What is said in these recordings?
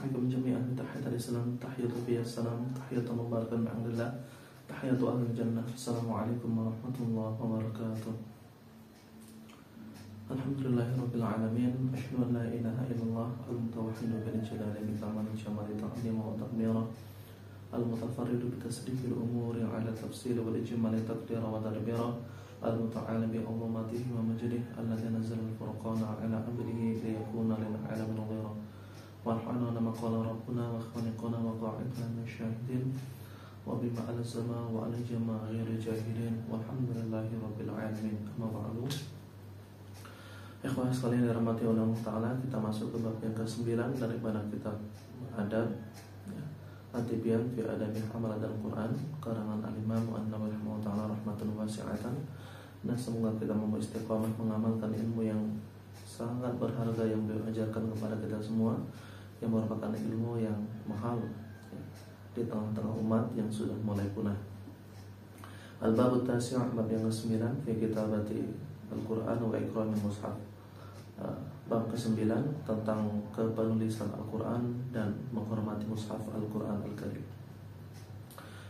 عليكم جميعا تحية الإسلام تحية فيها السلام تحية مباركة بحمد الله تحية أهل الجنة السلام عليكم ورحمة الله وبركاته. Alhamdulillahirabbil alamin asyhadu an la ilaha illallah al-mutawahhid bil jalali min ta'ala shamali ta'zim wa takbira al-mutafarrid bi tasdiqil umuri ala tafsir wal ijmal taqdir wa tadbira al-muta'ala bi azamatihi wa majdihi alladhi nazzala al-furqana ala abdihi liyakuna lil alamin nadhira wa nahnu ma qala rabbuna wa khaliquna wa qa'idna min syahidin wa bima al-sama wa al-jama' ghairi jahilin walhamdulillahirabbil alamin amma ba'du. Ikhwan sekalian dirahmati oleh Allah Ta'ala, kita masuk ke bab yang ke-9 daripada kitab adab ya, At-Tibyan fi Adabi Hamalat Al-Quran karangan Al-Imam An-Nawawi rahimahullah ta'ala rahmatan wasi'atan. Nah, semoga kita mampu istiqamah mengamalkan ilmu yang sangat berharga yang beliau ajarkan kepada kita semua, yang merupakan ilmu yang mahal ya, di tengah-tengah umat yang sudah mulai punah. Al-Bab At-Tasi' bab yang ke-9 fi kitabati Al-Quran wa ikramil mushaf. Bab ke-9 tentang kepenulisan Al-Quran dan menghormati mushaf Al-Quran Al-Karim.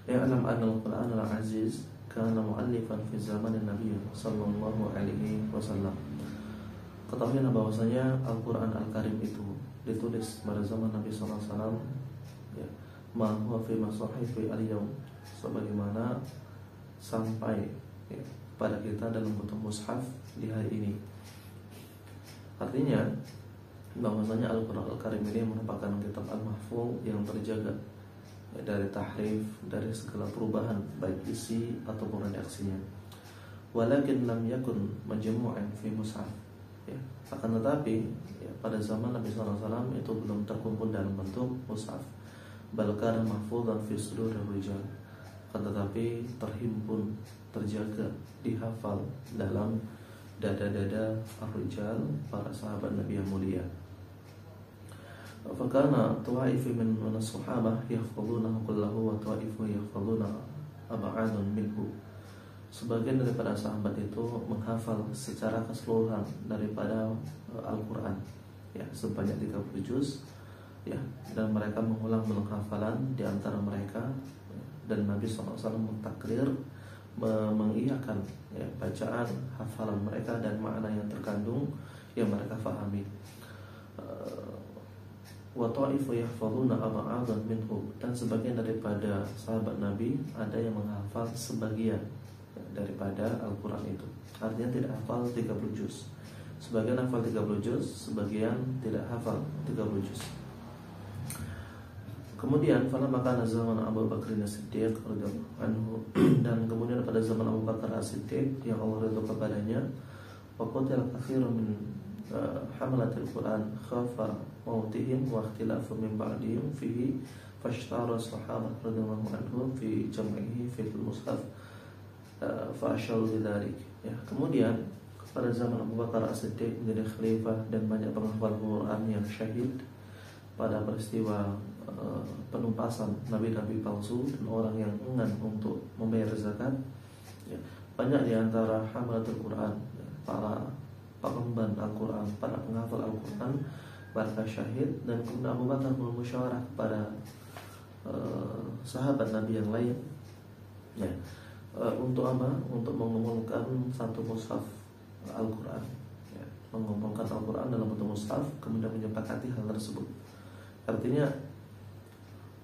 Ya'lam anna Al-Quran Al-Aziz kana mu'allifan fi zaman Nabi sallallahu alaihi wasallam. Ketahuilah bahwasanya Al-Quran Al-Karim itu ditulis pada zaman Nabi sallallahu alaihi wasallam ya, ma huwa fi masahifi al-yawm, sebagaimana sampai ya, pada kita dalam bentuk mushaf di hari ini. Artinya bahwasanya Al-Quran Al-Karim ini merupakan kitab Al-Mahfuz yang terjaga ya, dari tahrif, dari segala perubahan baik isi ataupun redaksinya. Walakin lam yakun majmu'an fi mushaf ya. Akan tetapi ya, pada zaman Nabi SAW itu belum terkumpul dalam bentuk mushaf. Bal kana mahfuzan fi sudurir rijal. Akan tetapi terhimpun, terjaga, dihafal dalam dada-dada ar-rijal, para sahabat Nabi yang mulia. Fakana ta'ifu min as-sahabah yahfazunahu kullahu wa ta'ifu yahfazuna ab'adun minhu. Sebagian daripada sahabat itu menghafal secara keseluruhan daripada Al-Quran ya, sebanyak 30 juz ya, dan mereka mengulang hafalan di antara mereka, dan Nabi SAW mentakrir, mengiyakan ya, bacaan hafalan mereka dan makna yang terkandung yang mereka fahami. Wa ta'ifu yahfazuna ab'adan minhu, dan sebagian daripada sahabat Nabi ada yang menghafal sebagian ya, daripada Al-Quran itu. Artinya tidak hafal 30 juz. Sebagian hafal 30 juz, sebagian tidak hafal 30 juz. Kemudian pada maka zaman Abu Bakar As-Siddiq radhiyallahu anhu, dan kemudian pada zaman Abu Bakar As-Siddiq yang Allah ridha kepadanya, waqatil katsirun min hamalatil Quran khafa mautihim wa ikhtilafu min ba'dihim fihi fashtara sahabah radhiyallahu anhum fi jam'ihi fi al-mushaf fa asharu bidzalik ya. Kemudian pada zaman Abu Bakar As-Siddiq menjadi khalifah dan banyak penghafal Quran yang syahid pada peristiwa penumpasan nabi-nabi palsu dan orang yang enggan untuk membayar zakat ya. Banyak di antara hamalatul Quran ya, para pengemban Al-Quran, para penghafal Al-Quran, mereka syahid, dan kemudian Abu Bakar bermusyawarah kepada sahabat Nabi yang lain ya, untuk apa? Untuk mengumpulkan satu mushaf Al-Quran ya, mengumpulkan Al-Quran dalam bentuk mushaf, kemudian menyepakati hal tersebut. Artinya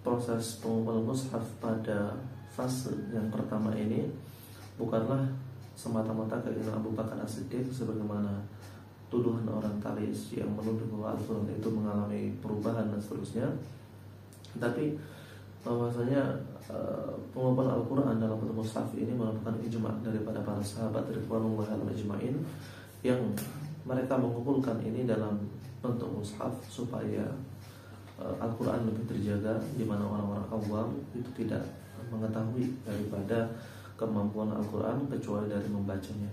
proses pengumpulan mushaf pada fase yang pertama ini bukanlah semata-mata keinginan Abu Bakar As-Siddiq sebagaimana tuduhan orang talis yang menuduh bahwa Al-Quran itu mengalami perubahan dan seterusnya, tapi bahwasanya pengumpulan Al-Quran dalam bentuk mushaf ini merupakan ijma' daripada para sahabat ridwanullah alaihi ajma'in, yang mereka mengumpulkan ini dalam bentuk mushaf supaya Al-Quran lebih terjaga, di mana orang-orang awam itu tidak mengetahui daripada kemampuan Al-Quran kecuali dari membacanya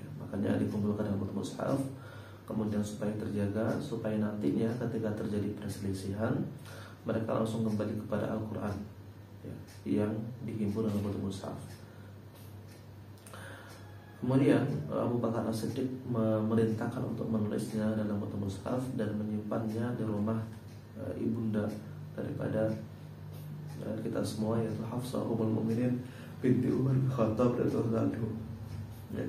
ya, makanya dikumpulkan dalam bentuk mushaf, kemudian supaya terjaga, supaya nantinya ketika terjadi perselisihan mereka langsung kembali kepada Al-Quran ya, yang dihimpun dalam bentuk mushaf. Kemudian Abu Bakar As-Siddiq memerintahkan untuk menulisnya dalam bentuk mushaf dan menyimpannya di rumah ibunda daripada kita semua, yaitu Hafsah Ummul Mukminin binti Umar bin Khattab radhiyallahu anhu. Ya.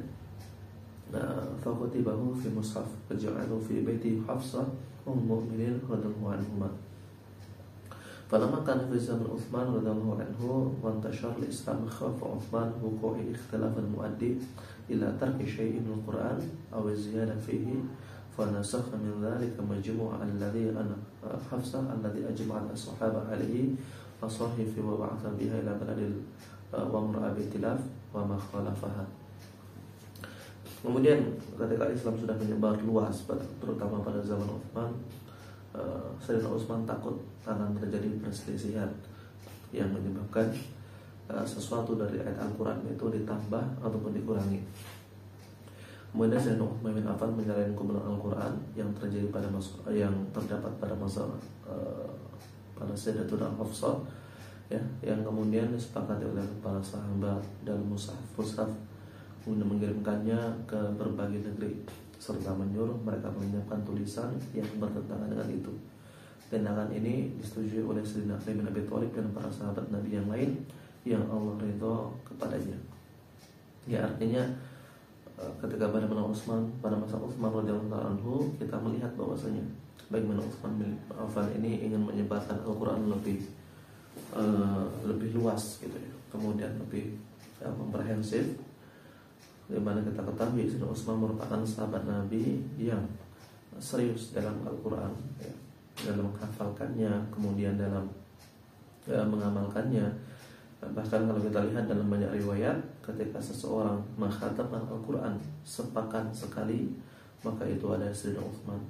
Faqatibahu fi mushaf faj'alahu fi baiti Hafsah Ummul Mukminin radhiyallahu anhuma. Falamma kana fi zaman Utsman radhiyallahu anhu wa intashara al-Islam khafa Utsman wuqu'i ikhtilaf al-muaddi ila tarki syai'in min al-Qur'an aw ziyada fihi fanasakha min dhalika majmu' alladhi ana Hafsah alladhi ajma'a as-sahaba alayhi fasahifi wa ba'atha biha ila baladil wa mura'a bitilaf wa ma khalafaha. Kemudian ketika Islam sudah menyebar luas, terutama pada zaman Utsman, Sayyidina Utsman takut akan terjadi perselisihan yang menyebabkan sesuatu dari ayat Al-Quran itu ditambah ataupun dikurangi. Kemudian Sayyidina Utsman bin Affan menyalahin kumpulan Al-Quran yang terjadi yang terdapat pada masa pada Sayyidatuna Hafsah, ya, yang kemudian disepakati oleh para sahabat dalam mushaf, kemudian mengirimkannya ke berbagai negeri serta menyuruh mereka menyiapkan tulisan yang bertentangan dengan itu. Tindakan ini disetujui oleh Sayyidina Ali bin Abi Thalib dan para sahabat Nabi yang lain yang Allah ridha kepadanya. Ya, artinya ketika pada masa Utsman radhiyallahu anhu, kita melihat bahwasanya bagaimana Utsman bin Affan ini ingin menyebarkan Al-Quran lebih luas gitu ya, kemudian lebih komprehensif. Dimana kita ketahui Sayyidina Utsman merupakan sahabat Nabi yang serius dalam Al-Quran, ya, dalam menghafalkannya, kemudian dalam mengamalkannya. Bahkan kalau kita lihat dalam banyak riwayat, ketika seseorang mengkhatamkan Al-Quran sepekan sekali, maka itu ada Sayyidina Utsman.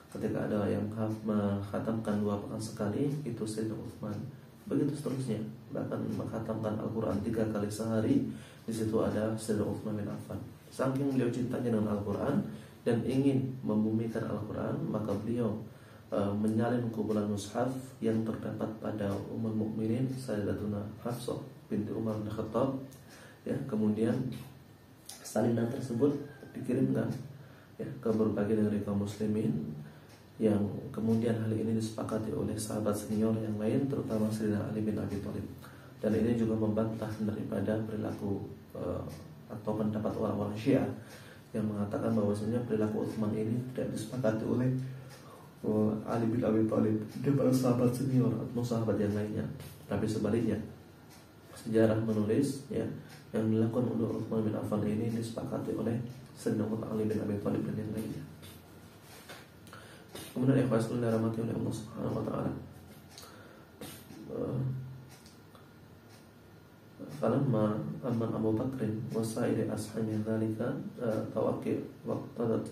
Ketika ada yang mengkhatamkan 2 pekan sekali, itu Sayyidina Utsman. Begitu seterusnya. Bahkan mengkhatamkan Al-Quran 3 kali sehari, di situ ada Sayyidina Utsman bin Affan. Saking beliau cintanya dengan Al-Quran dan ingin membumikan Al-Quran, maka beliau menyalin kumpulan mushaf yang terdapat pada Ummul Mukminin Sayyidatuna Hafsah binti Umar bin Khattab, ya. Kemudian salinan tersebut dikirimkan, ya, ke berbagai negeri kaum muslimin, yang kemudian hal ini disepakati oleh sahabat senior yang lain, terutama Sayyidina Ali bin Abi Thalib. Dan ini juga membantah daripada perilaku atau pendapat orang-orang Syiah yang mengatakan bahwasanya perilaku Utsman ini tidak disepakati oleh Ali bin Abi Thalib dan para sahabat senior atau sahabat yang lainnya. Tapi sebaliknya, sejarah menulis, ya, yang dilakukan oleh Utsman bin Affan ini disepakati oleh Sayyidina Ali bin Abi Thalib dan yang lainnya. Kemudian ikhlas yang dirahmati oleh Allah Subhanahu wa taala. Falamma amman Abu Bakr wa sa'iri ashabi dzalika tawaqi waqtadat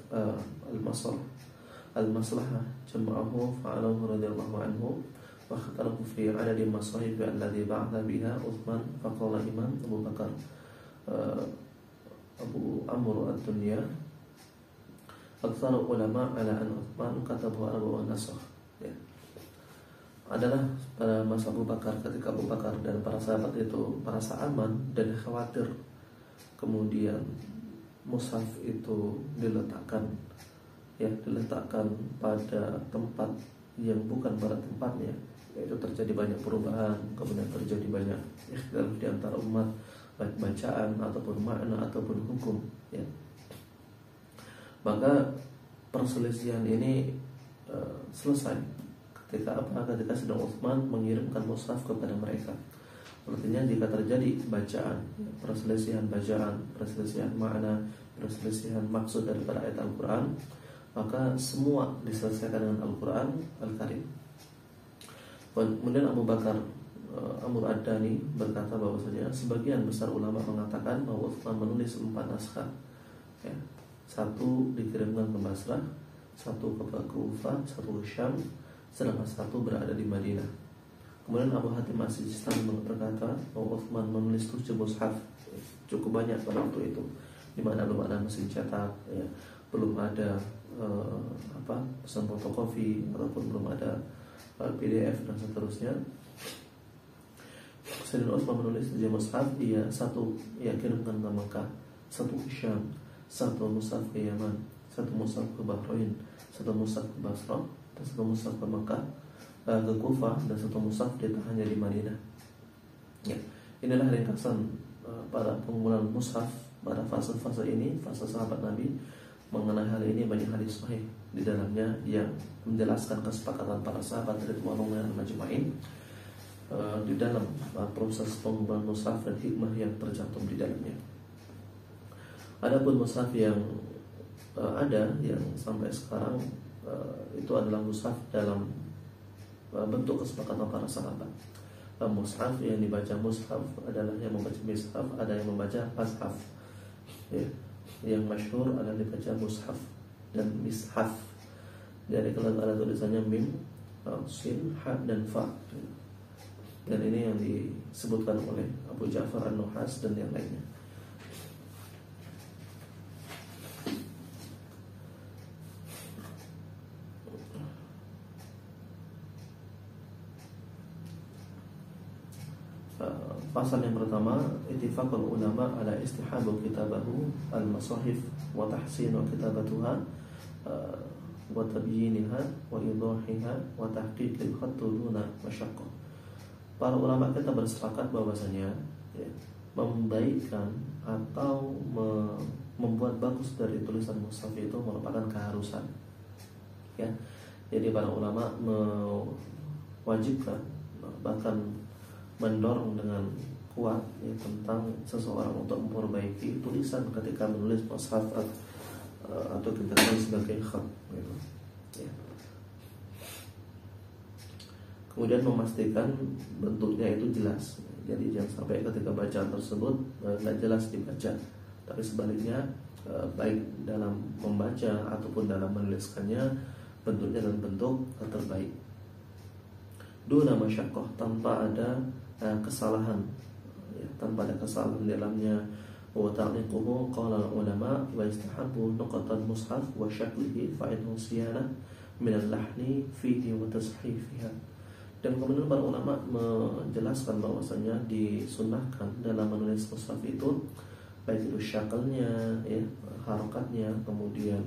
al-maslahah jama'ahu fa'alahu radhiyallahu anhu wa khatarahu fi 'adadi masahib alladhi ba'atha biha Utsman faqala Imam Abu Bakar Abu Amr ad-Dunya aktsar ulama ala an Utsman katabu arba'un nasakh, ya. Adalah pada masa Abu Bakar, ketika Abu Bakar dan para sahabat itu merasa aman dan khawatir, kemudian mushaf itu diletakkan pada tempat yang bukan pada tempatnya, yaitu terjadi banyak perubahan, kemudian terjadi banyak ikhtilaf di antara umat, baik bacaan ataupun makna ataupun hukum, ya. Maka perselisihan ini selesai ketika Sayyidina Utsman mengirimkan mushaf kepada mereka. Artinya jika terjadi bacaan, perselisihan bacaan, perselisihan makna, perselisihan maksud daripada ayat Al-Quran, maka semua diselesaikan dengan Al-Quran Al-Karim. Kemudian Abu Bakar Amr ad-Dani berkata bahwasanya sebagian besar ulama mengatakan bahwa Utsman menulis 4 naskah, ya. 1 dikirimkan ke Basrah, 1 ke Kufah, 1 ke Syam, sedangkan 1 berada di Madinah. Kemudian Abu Hatim As-Sijistani berkata bahwa Utsman menulis 7 mushaf, cukup banyak pada waktu itu, di mana belum ada mesin cetak, ya, belum ada pesan fotokopi ataupun belum ada PDF dan seterusnya. Sayyidina Utsman menulis 7 mushaf, 1 kirimkan ke Mekah, 1 ke Syam, 1 mushaf ke Yaman, 1 mushaf ke Bahrain, 1 mushaf ke Basrah, dan 1 mushaf ke Mekah, ke Kufah dan satu mushaf ditahannya di Madinah. Ya, inilah ringkasan para pengumpulan mushaf pada fase-fase ini, fase sahabat Nabi. Mengenai hal ini banyak hadis sahih di dalamnya yang menjelaskan kesepakatan para sahabat ridwanullah majma'in di dalam proses pengumpulan mushaf dan hikmah yang tercantum di dalamnya. Adapun mushaf yang ada yang sampai sekarang itu adalah mushaf dalam bentuk kesepakatan para sahabat. Mushaf yang dibaca mushaf adalah yang membaca mushaf, ada yang membaca mushaf. Ya, yang masyhur adalah dibaca mushaf dan mishaf. Jadi kalau ada tulisannya mim, sin, ha dan fa. Dan ini yang disebutkan oleh Abu Ja'far An-Nuhas dan yang lainnya. Pasal yang pertama, ittifaqul ulama ala istihabu kitabahu al-masahif wa tahsinu kitabatuha wa tabyiniha wa idahiha wa tahqiqil khatt duna masyaqqah. Para ulama kita bersepakat bahwasanya ya, membaikkan atau membuat bagus dari tulisan mushaf itu merupakan keharusan. Ya. Jadi para ulama mewajibkan bahkan mendorong dengan kuat ya, tentang seseorang untuk memperbaiki tulisan ketika menulis mushaf atau kita kenal sebagai khat gitu. Ya. Kemudian memastikan bentuknya itu jelas. Jadi jangan sampai ketika bacaan tersebut nggak jelas dibaca, tapi sebaliknya baik dalam membaca ataupun dalam menuliskannya bentuknya dan bentuk terbaik. Duna masyaqqah, tanpa ada kesalahan ya, tanpa ada kesalahan di dalamnya. Wa ta'liquhu qala ulama wa istahabu nuqatan mushaf wa syaklihi fa innahu siyana min al-lahni fihi wa tashifiha. Dan kemudian para ulama menjelaskan bahwasanya disunnahkan dalam menulis mushaf itu baik itu syakalnya ya, harokatnya, kemudian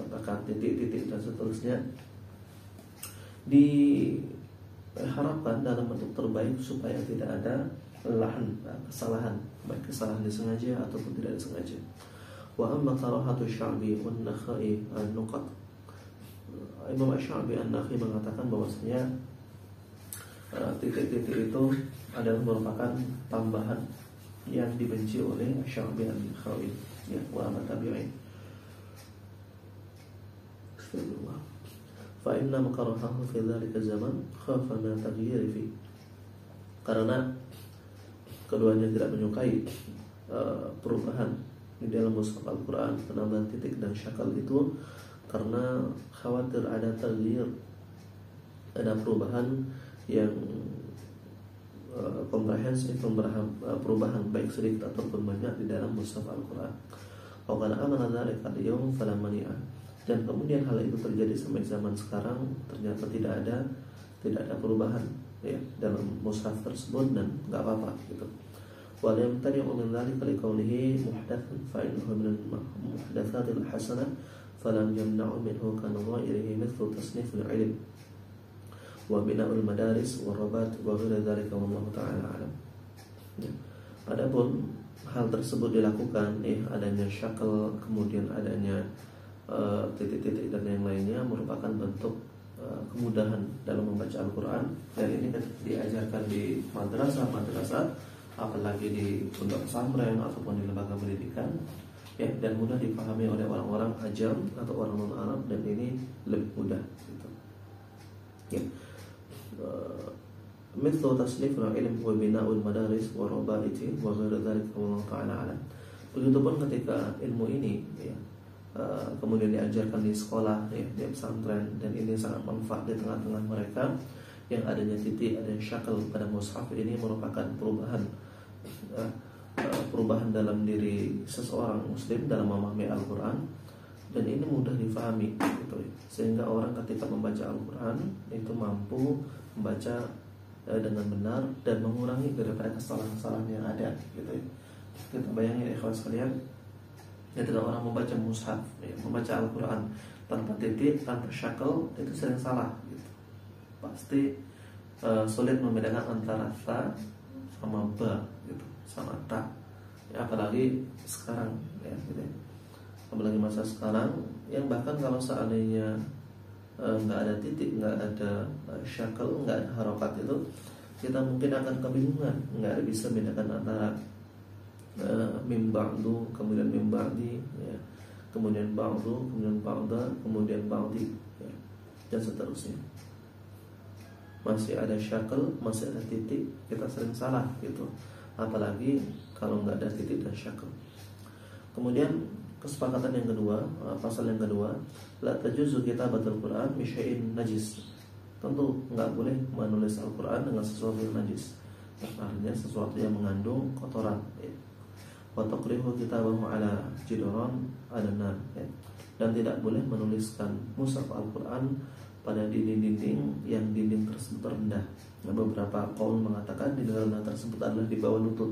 bahkan titik-titik dan seterusnya diharapkan dalam bentuk terbaik supaya tidak ada kesalahan, baik kesalahan disengaja ataupun tidak disengaja. Wa amma karahatu Sya'bi wan Nakhai an-nuqat. Imam Sya'bi an-Nakhai mengatakan bahwasanya titik-titik itu adalah merupakan tambahan yang dibenci oleh Sya'bi an-Nakhai ya, wa tabi'in. Bismillah. Fa inna makarahahu fi dzalika zaman khafa min taghyir fi. Karena keduanya tidak menyukai perubahan di dalam mushaf Al-Quran, penambahan titik dan syakal itu karena khawatir ada taghyir, ada perubahan yang komprehensif, perubahan baik sedikit ataupun banyak di dalam mushaf Al-Quran. Wa kana amana dzalika al-yawm fala mani'a. Dan kemudian hal itu terjadi sampai zaman sekarang, ternyata tidak ada perubahan ya dalam mushaf tersebut dan enggak apa-apa gitu. Wal yamtani'u min dzalika liqaulihi muhdatsan fa innahu min al-muhdatsatil hasanah falam yamna'u minhu kana ghairihi mithlu tasnif al-'ilm wa bina'ul madaris wa rabat wa ghairu dzalika wallahu ta'ala a'lam. Ya. Adapun hal tersebut dilakukan adanya syakal, kemudian adanya titik-titik dan yang lainnya merupakan bentuk kemudahan dalam membaca Al-Quran, dan ini diajarkan di madrasah, apalagi di pondok pesantren ataupun di lembaga pendidikan ya, dan mudah dipahami oleh orang-orang ajam atau orang non-Arab, dan ini lebih mudah gitu. Ya. Mithlu tasniful ilm wa bina'ul madaris wa rabaiti wa ghairu dzalika wallahu ta'ala a'lam. Begitupun ketika ilmu ini ya, kemudian diajarkan di sekolah ya, di pesantren, dan ini sangat manfaat di tengah-tengah mereka, yang adanya titik, adanya syakal pada mushaf ini merupakan perubahan dalam diri seseorang muslim dalam memahami Al-Quran, dan ini mudah difahami gitu ya. Sehingga orang ketika membaca Al-Quran itu mampu membaca dengan benar dan mengurangi daripada kesalahan-kesalahan yang ada gitu ya. Kita bayangin ikhwan sekalian, ketika orang membaca mushaf ya, membaca Al-Quran tanpa titik, tanpa syakal, itu sering salah gitu. pasti sulit membedakan antara ta sama ba gitu, sama ta ya, apalagi sekarang ya gitu ya. Apalagi masa sekarang yang bahkan kalau seandainya nggak ada titik, nggak ada syakal, nggak ada harokat itu, kita mungkin akan kebingungan, nggak bisa bedakan antara mim ba'du, kemudian mim ba'di ya, kemudian ba'du, kemudian ba'da, kemudian ba'di ya, dan seterusnya. Masih ada syakal, masih ada titik, kita sering salah gitu. Apalagi kalau nggak ada titik dan syakal. Kemudian kesepakatan yang kedua, pasal yang kedua, la tajuzu kitabatul Quran bi syai'in najis. Tentu nggak boleh menulis Al-Quran dengan sesuatu yang najis, artinya sesuatu yang mengandung kotoran ya. Wa taqrihu kitabahu ala jidran adana ya. Dan tidak boleh menuliskan mushaf Al-Quran pada dinding-dinding yang dinding tersebut rendah. Nah, beberapa kaul mengatakan di rendah tersebut adalah di bawah lutut,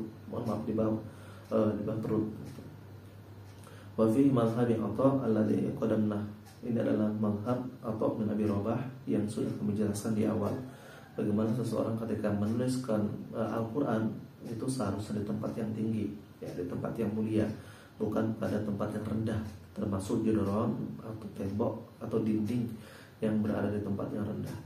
di bawah perut. Wa fi mazhabi Atha alladhi qadamna. Ini adalah mazhab Atha bin Abi Rabah yang sudah kami jelaskan di awal. Bagaimana seseorang ketika menuliskan Al-Quran itu seharusnya di tempat yang tinggi ya, di tempat yang mulia, bukan pada tempat yang rendah, termasuk jidran atau tembok atau dinding yang berada di tempat yang rendah.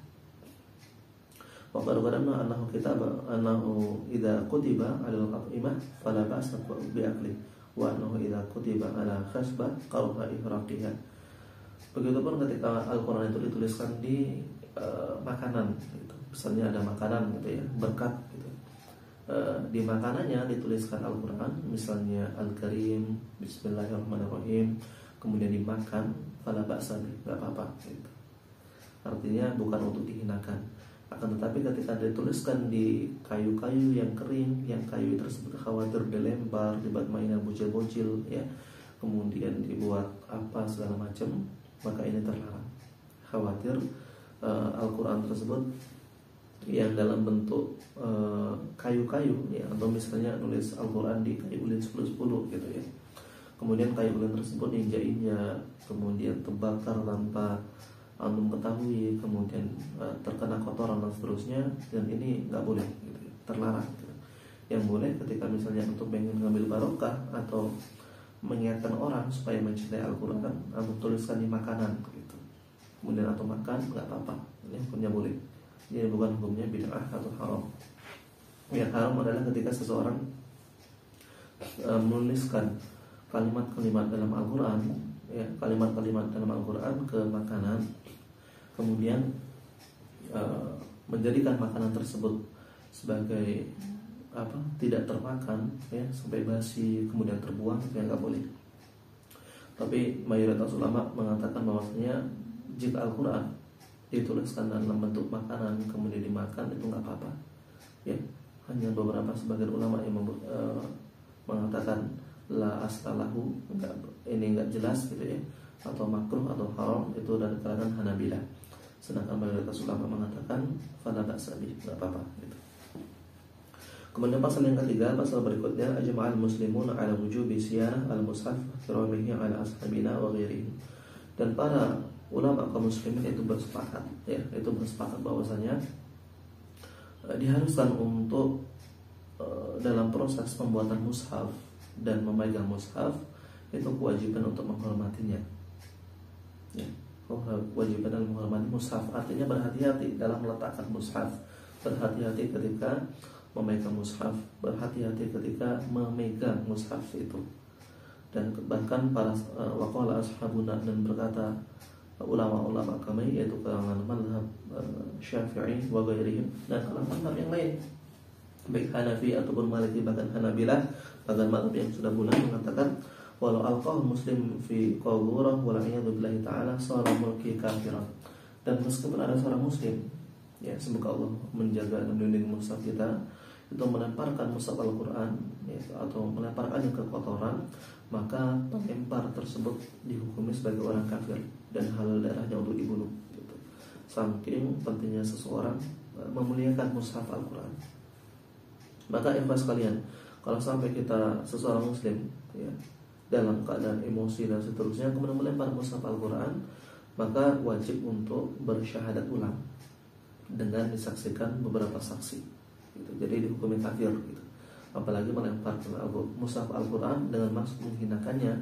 Wa qad qadamna annahu kitaba annahu idza kutiba 'ala al-qimah fala ba'sa bi aqli wa annahu idza kutiba 'ala khasbah qara'a ihraqiha. Begitupun ketika Al-Quran itu dituliskan di makanan gitu. Misalnya ada makanan gitu ya, berkat gitu. Di makanannya dituliskan Al-Quran, misalnya Al-Karim, Bismillahirrahmanirrahim, kemudian dimakan, fala ba'sa bi, enggak apa-apa gitu. Artinya bukan untuk dihinakan. Akan tetapi ketika dituliskan di kayu-kayu yang kering, yang kayu tersebut khawatir dilempar, dibuat mainan bocil-bocil ya, kemudian dibuat apa segala macam, maka ini terlarang. Khawatir Al-Quran tersebut yang dalam bentuk kayu-kayu ya, atau misalnya nulis Al-Quran di kayu ulin 10-10 gitu ya, kemudian kayu ulin tersebut injak-injak, kemudian terbakar tanpa antum ketahui, kemudian terkena kotoran dan seterusnya, dan ini nggak boleh gitu ya, terlarang gitu. Yang boleh ketika misalnya untuk ingin mengambil barokah atau mengingatkan orang supaya mencintai Al-Quran, atau tuliskan di makanan gitu, kemudian atau makan, nggak apa-apa, ini hukumnya boleh. Jadi bukan hukumnya bid'ah atau haram. Yang haram adalah ketika seseorang menuliskan kalimat-kalimat dalam Al-Quran ya, kalimat-kalimat dalam Al-Quran ke makanan, kemudian menjadikan makanan tersebut sebagai tidak termakan ya, sampai basi kemudian terbuang, ya nggak boleh. Tapi mayoritas ulama mengatakan bahwasanya jika Al-Quran dituliskan dalam bentuk makanan kemudian dimakan, itu nggak apa-apa ya. Hanya beberapa sebagian ulama yang mengatakan la asalahu, ini nggak jelas gitu ya, atau makruh atau haram, itu dari kalangan Hanabilah. Sedangkan mayoritas ulama mengatakan fala ba'sa bih, nggak apa-apa gitu. Kemudian pasal yang ketiga, pasal berikutnya, ajma'al muslimun ala wujubi siyarah al-mushaf kiramihi ala ashabina wa ghairihi. Dan para ulama kaum muslimin itu bersepakat ya, itu bersepakat bahwasanya diharuskan untuk dalam proses pembuatan mushaf dan memegang mushaf itu kewajiban untuk menghormatinya ya, kewajiban dalam menghormati mushaf, artinya berhati-hati dalam meletakkan mushaf, berhati-hati ketika memegang mushaf, berhati-hati ketika memegang mushaf itu. Dan bahkan para waqala ashabuna, dan berkata ulama-ulama kami, yaitu kalangan mazhab Syafi'i wa ghairihim, dan kalangan mazhab yang lain baik Hanafi ataupun Maliki, bahkan Hanabilah, bahkan mazhab yang sudah bulan, mengatakan walau alqahu muslim fi qawurah wala'iyadu billahi ta'ala sara mulki kafiran. Dan meskipun ada seorang muslim ya, semoga Allah menjaga dan melindungi mushaf kita, itu melemparkan mushaf Al-Quran ya, atau melemparkannya ke kotoran, maka pelempar tersebut dihukumi sebagai orang kafir dan halal darahnya untuk dibunuh gitu. Saking pentingnya seseorang memuliakan mushaf Al-Quran. Maka ikhwas sekalian, kalau sampai kita seseorang muslim ya, dalam keadaan emosi dan seterusnya kemudian melempar mushaf Al-Quran, maka wajib untuk bersyahadat ulang dengan disaksikan beberapa saksi gitu. Jadi dihukumi kafir gitu. Apalagi melemparkan mushaf Al-Quran dengan maksud menghinakannya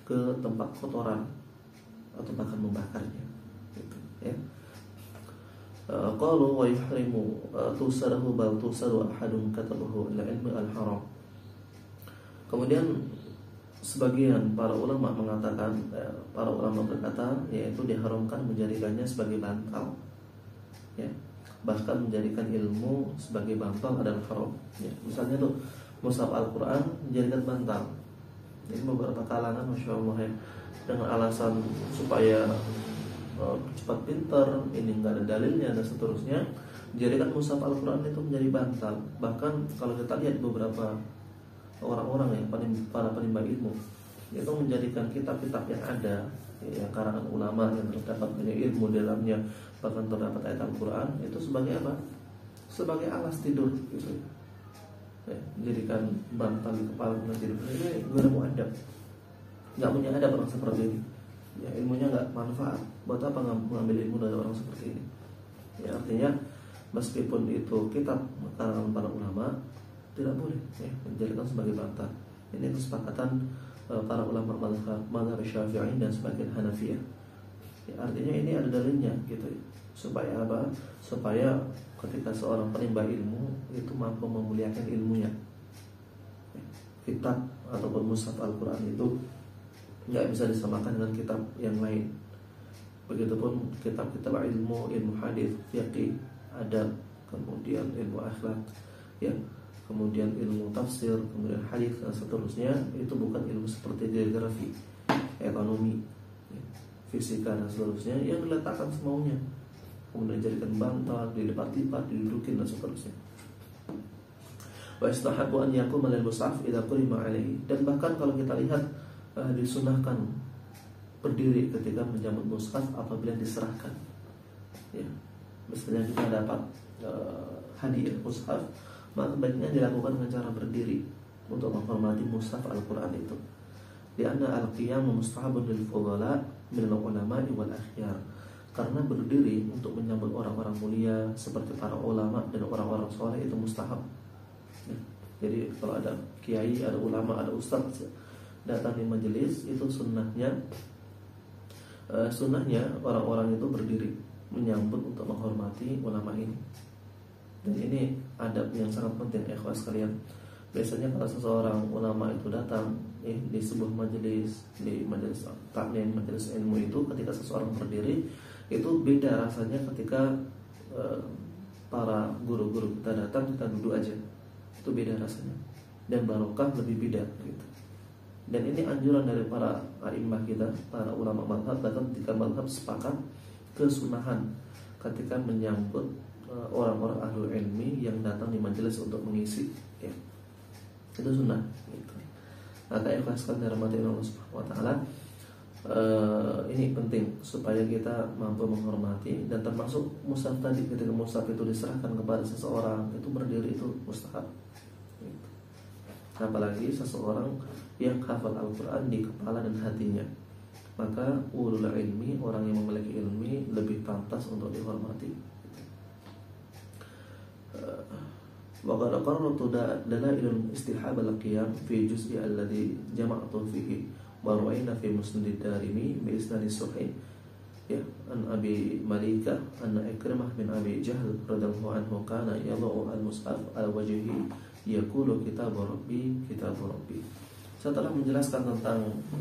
ke tempat kotoran atau bahkan membakarnya gitu, ya. Qalu wa yuhrimu tusadahu bal tusadu ahadun katabahu ila ilmi al-haram. Kemudian sebagian para ulama mengatakan, para ulama berkata, yaitu diharamkan menjadikannya sebagai bantal, ya. Bahkan menjadikan ilmu sebagai bantal adalah haram, ya. Misalnya tuh mushaf Al-Quran menjadikan bantal. Ini beberapa kalangan, masya Allah, ya, dengan alasan supaya cepat pintar, ini nggak ada dalilnya dan seterusnya, menjadikan mushaf Al-Quran itu menjadi bantal. Bahkan kalau kita lihat beberapa orang-orang yang para penimba ilmu itu menjadikan kitab-kitab yang ada, yang karangan ulama yang terdapat banyak ilmu di dalamnya, bahkan terdapat ayat Al-Quran, itu sebagai apa? Sebagai alas tidur gitu. Ya, menjadikan bantal di kepala untuk tidur. Ini gue mau adab, nggak punya adab orang seperti ini. Ya, ilmunya nggak manfaat. Buat apa mengambil ilmu dari orang seperti ini? Ya, artinya meskipun itu kitab karangan para ulama, tidak boleh, ya, menjadikan sebagai bantal. Ini kesepakatan para ulama mazhab Syafi'i dan sebagian Hanafiyah. Ya, artinya ini ada dalilnya gitu, ya. Supaya apa? Supaya ketika seorang penimba ilmu itu mampu memuliakan ilmunya. Ya, kitab ataupun mushaf Al-Quran itu nggak bisa disamakan dengan kitab yang lain. Begitupun kitab-kitab ilmu hadis, fiqih, adab, kemudian ilmu akhlak, ya, kemudian ilmu tafsir, kemudian hadis dan seterusnya, itu bukan ilmu seperti geografi, ekonomi, ya, fisika dan seterusnya yang diletakkan semaunya, kemudian dijadikan bantal, dilipat-lipat, didudukin dan seterusnya. Wa istahabbu an yaquma al-mushaf idza qurima alaihi. Dan bahkan kalau kita lihat disunahkan berdiri ketika menyambut mushaf apabila diserahkan, ya. Misalnya kita dapat hadiah mushaf, maka baiknya dilakukan dengan cara berdiri untuk menghormati mushaf Al-Quran itu. Di anna al-qiyam mustahabun lil fudala min al-ulama'i wal akhyar. Karena berdiri untuk menyambut orang-orang mulia seperti para ulama dan orang-orang soleh itu mustahab, ya. Jadi kalau ada kiai, ada ulama, ada ustadz datang di majelis, itu sunnahnya orang-orang itu berdiri menyambut untuk menghormati ulama ini. Dan ini adab yang sangat penting, ikhwas sekalian. Biasanya kalau seseorang ulama itu datang di sebuah majelis, di majelis taklim, majelis ilmu itu, ketika seseorang berdiri itu beda rasanya ketika para guru-guru kita datang kita duduk aja. Itu beda rasanya dan barokah lebih beda gitu. Dan ini anjuran dari para a'immah kita, para ulama mazhab, bahkan ketika mazhab sepakat kesunahan ketika menyambut orang-orang ahlul ilmi yang datang di majelis untuk mengisi, ya. Itu sunnah gitu. Maka ikhlaskan dari rahmat Allah Subhanahu wa taala, ini penting supaya kita mampu menghormati. Dan termasuk mushaf tadi, ketika mushaf itu diserahkan kepada seseorang, itu berdiri itu mustahab gitu. Apalagi seseorang yang hafal Al-Quran di kepala dan hatinya, maka ulul ilmi, orang yang memiliki ilmi, lebih pantas untuk dihormati. Wa qad qarratu dalailul istihab al-qiyam fi juz'i alladhi jama'tu fihi wa ra'ayna fi musnad ad-Darimi bi isnad sahih, ya, an Abi Malikah anna Ikrimah bin Abi Jahl radhiyallahu anhu kana yad'u al-mushaf al-wajhi yaqulu kitab rabbi kitab rabbi. Setelah menjelaskan tentang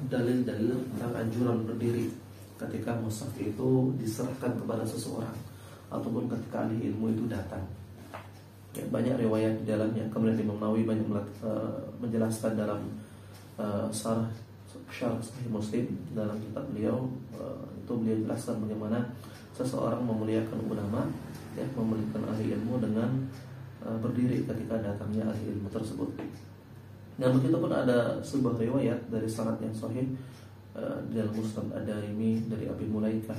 dalil-dalil tentang anjuran berdiri ketika mushaf itu diserahkan kepada seseorang ataupun ketika ahli ilmu itu datang, ya, banyak riwayat di dalamnya. Kemudian Imam Nawawi banyak menjelaskan dalam syarah Sahih Muslim, dalam kitab beliau itu beliau jelaskan bagaimana seseorang memuliakan ulama, ya, memuliakan ahli ilmu dengan berdiri ketika datangnya ahli ilmu tersebut. Dan begitu pun ada sebuah riwayat dari sanad yang sahih dalam Musnad Ad-Darimi dari Abi Mulaikah,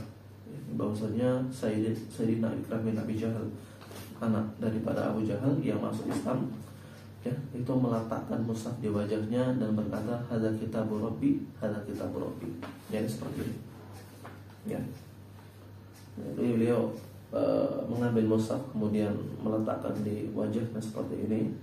bahwasanya Sayyidina Ikrimah bin Abi Jahal, anak daripada Abu Jahal yang masuk Islam, ya, itu meletakkan mushaf di wajahnya dan berkata, hadza kitabur rabbi, hadza kitabur rabbi. Jadi seperti ini, ya. Jadi beliau mengambil mushaf kemudian meletakkan di wajahnya seperti ini,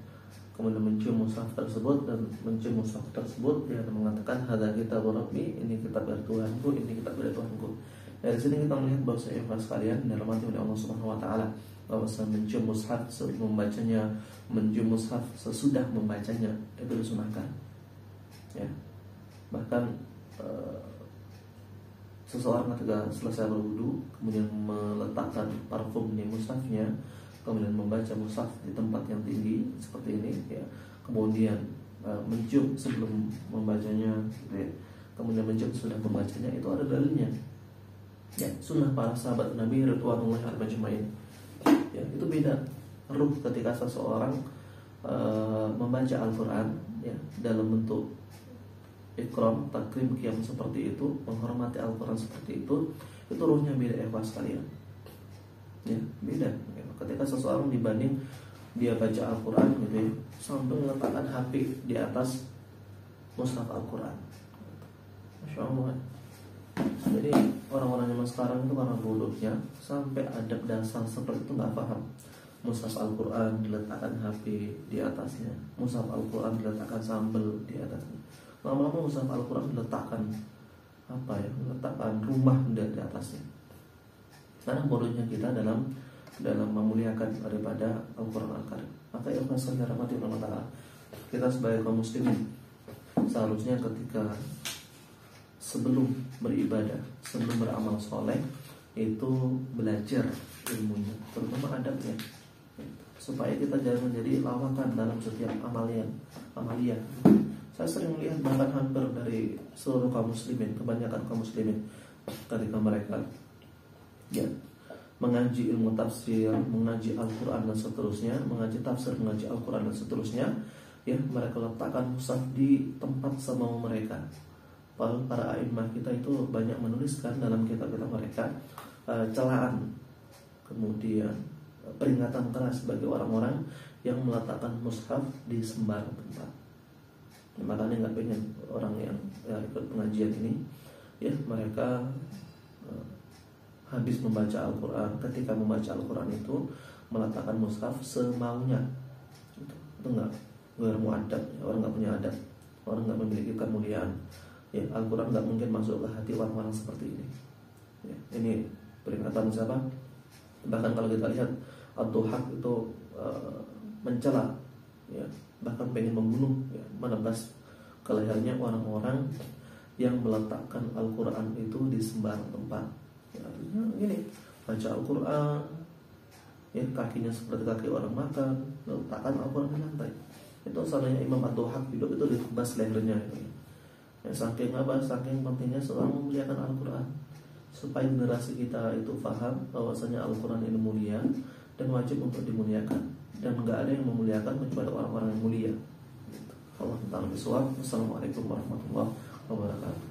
kemudian mencium mushaf tersebut dan mencium mushaf tersebut dia mengatakan hadza kitabur rabbi, ini kitab dari Tuhanku, ini kitab dari Tuhanku. Dari sini kita melihat bahwa saya sekalian dalam hati oleh Allah Subhanahu wa taala bahwa mencium mushaf sebelum membacanya, mencium mushaf sesudah membacanya itu disunahkan. Ya. Bahkan seseorang ketika selesai berwudu kemudian meletakkan parfum di mushafnya, kemudian membaca mushaf di tempat yang tinggi seperti ini, ya. Kemudian mencium sebelum membacanya, ya. Kemudian mencium sudah membacanya, itu ada dalilnya. Ya, sunnah para sahabat Nabi radhiyallahu anhum ajma'in. Ya, itu beda ruh ketika seseorang membaca Al-Qur'an, ya, dalam bentuk ikram, takrim, qiyam seperti itu, menghormati Al-Qur'an seperti itu ruhnya beda sekalian. Ya, beda. Ketika seseorang dibanding dia baca Al-Qur'an gitu ya, sambil meletakkan HP di atas mushaf Al-Qur'an. Masya Allah. Jadi orang-orang zaman sekarang itu karena bodohnya sampai adab dasar seperti itu nggak paham. Mushaf Al-Qur'an diletakkan HP di atasnya, mushaf Al-Qur'an diletakkan sambal di atasnya. Lama-lama mushaf Al-Qur'an diletakkan diletakkan rumah di atasnya. Karena bodohnya kita dalam memuliakan daripada Al-Qur'an Al-Karim. Maka ya masalah rahmati Allah Ta'ala, kita sebagai kaum muslimin seharusnya ketika sebelum beribadah, sebelum beramal soleh itu belajar ilmunya, terutama adabnya, supaya kita jangan menjadi lawakan dalam setiap amalia. Saya sering melihat bahkan hampir dari seluruh kaum muslimin, kebanyakan kaum muslimin ketika mereka mengaji ilmu tafsir, mengaji Al-Quran dan seterusnya, mengaji tafsir, mengaji Al-Quran dan seterusnya, ya, mereka letakkan mushaf di tempat semau mereka. Padahal para a'immah kita itu banyak menuliskan dalam kitab-kitab mereka celaan, kemudian peringatan keras bagi orang-orang yang meletakkan mushaf di sembarang tempat. Makanya nggak pengen orang yang ikut pengajian ini, ya, mereka habis membaca Al-Quran, ketika membaca Al-Quran itu meletakkan mushaf semaunya. Itu nggak muadab, orang nggak punya adab, orang nggak memiliki kemuliaan. Ya, Al-Quran nggak mungkin masuk ke hati orang-orang seperti ini. Ya, ini peringatan siapa? Bahkan kalau kita lihat Ad-Duhak itu mencela, ya, bahkan pengen membunuh, ya, menebas ke lehernya orang-orang yang meletakkan Al-Quran itu di sembarang tempat. Ya, artinya gini, baca Al-Quran, ya, kakinya seperti kaki orang makan, letakkan Al-Quran di lantai. Itu salahnya Imam Ad-Duhak hidup itu ditebas lehernya. Ya, saking pentingnya seorang memuliakan Al-Quran, supaya generasi kita itu paham bahwasanya Al-Quran ini mulia dan wajib untuk dimuliakan, dan nggak ada yang memuliakan kecuali orang-orang yang mulia. Allah Ta'ala bisawab. Wassalamualaikum warahmatullahi wabarakatuh.